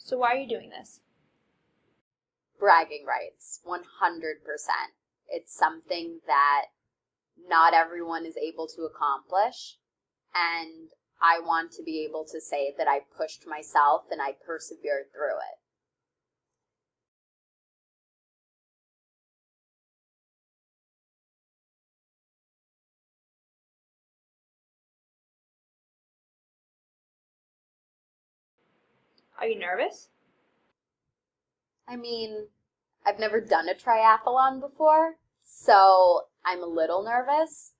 So why are you doing this? Bragging rights, 100%. It's something that not everyone is able to accomplish, and I want to be able to say that I pushed myself and I persevered through it. Are you nervous? I mean, I've never done a triathlon before, so I'm a little nervous.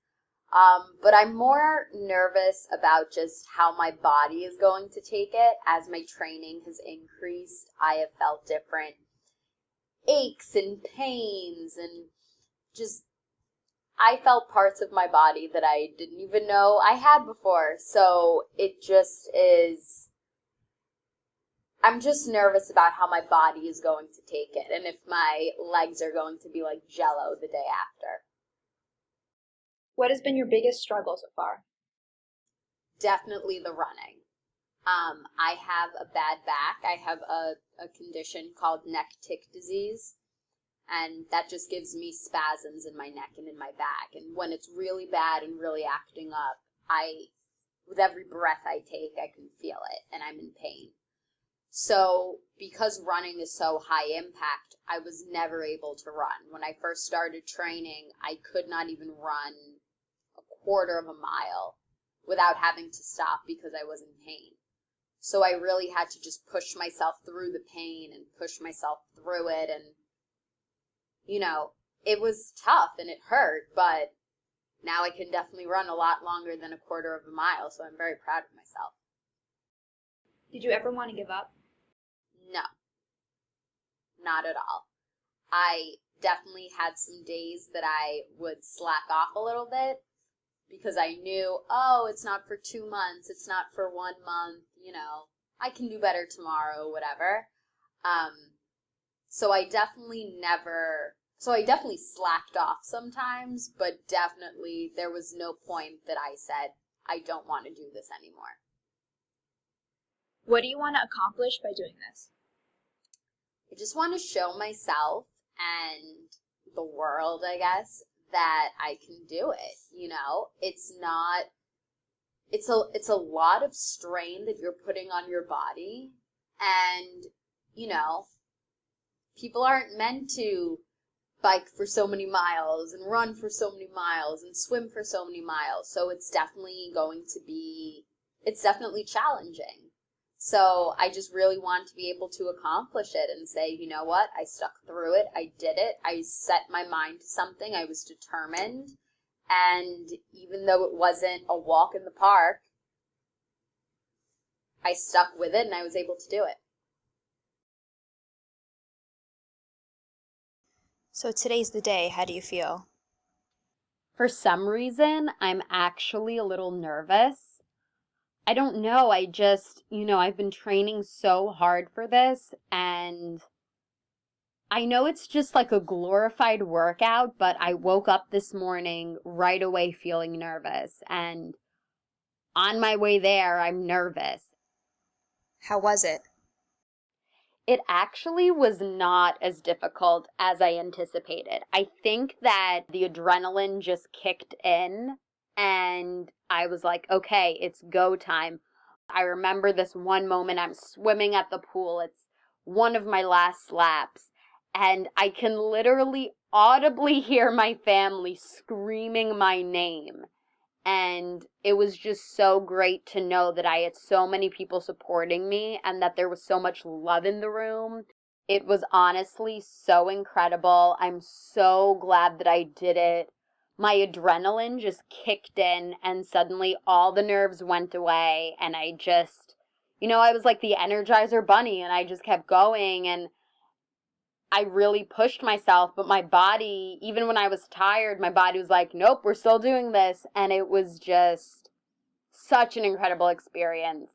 But I'm more nervous about just how my body is going to take it. As my training has increased, I have felt different aches and pains, and just, I felt parts of my body that I didn't even know I had before. So it just is, I'm just nervous about how my body is going to take it, and if my legs are going to be like jello the day after. What has been your biggest struggle so far? Definitely the running. I have a bad back. I have a condition called neck tick disease, and that just gives me spasms in my neck and in my back. And when it's really bad and really acting up, with every breath I take, I can feel it, and I'm in pain. So because running is so high impact, I was never able to run. When I first started training, I could not even run a quarter of a mile without having to stop because I was in pain. So I really had to just push myself through the pain and push myself through it. And, it was tough and it hurt, but now I can definitely run a lot longer than a quarter of a mile. So I'm very proud of myself. Did you ever want to give up? No, not at all. I definitely had some days that I would slack off a little bit because I knew, it's not for 2 months, it's not for 1 month, I can do better tomorrow, whatever. So I definitely slacked off sometimes, but definitely there was no point that I said, I don't want to do this anymore. What do you want to accomplish by doing this? I just want to show myself and the world, I guess, that I can do it. It's a lot of strain that you're putting on your body, and, people aren't meant to bike for so many miles and run for so many miles and swim for so many miles. So it's definitely challenging. So I just really want to be able to accomplish it and say, you know what, I stuck through it, I did it, I set my mind to something, I was determined, and even though it wasn't a walk in the park, I stuck with it and I was able to do it. So today's the day. How do you feel? For some reason, I'm actually a little nervous. I don't know, I just, I've been training so hard for this, and I know it's just like a glorified workout, but I woke up this morning right away feeling nervous, and on my way there, I'm nervous. How was it? It actually was not as difficult as I anticipated. I think that the adrenaline just kicked in, and I was like, okay, it's go time. I remember this one moment, I'm swimming at the pool. It's one of my last laps, and I can literally audibly hear my family screaming my name. And it was just so great to know that I had so many people supporting me and that there was so much love in the room. It was honestly so incredible. I'm so glad that I did it. My adrenaline just kicked in, and suddenly all the nerves went away, and I just, I was like the Energizer Bunny, and I just kept going, and I really pushed myself, but my body, even when I was tired, my body was like, nope, we're still doing this. And it was just such an incredible experience.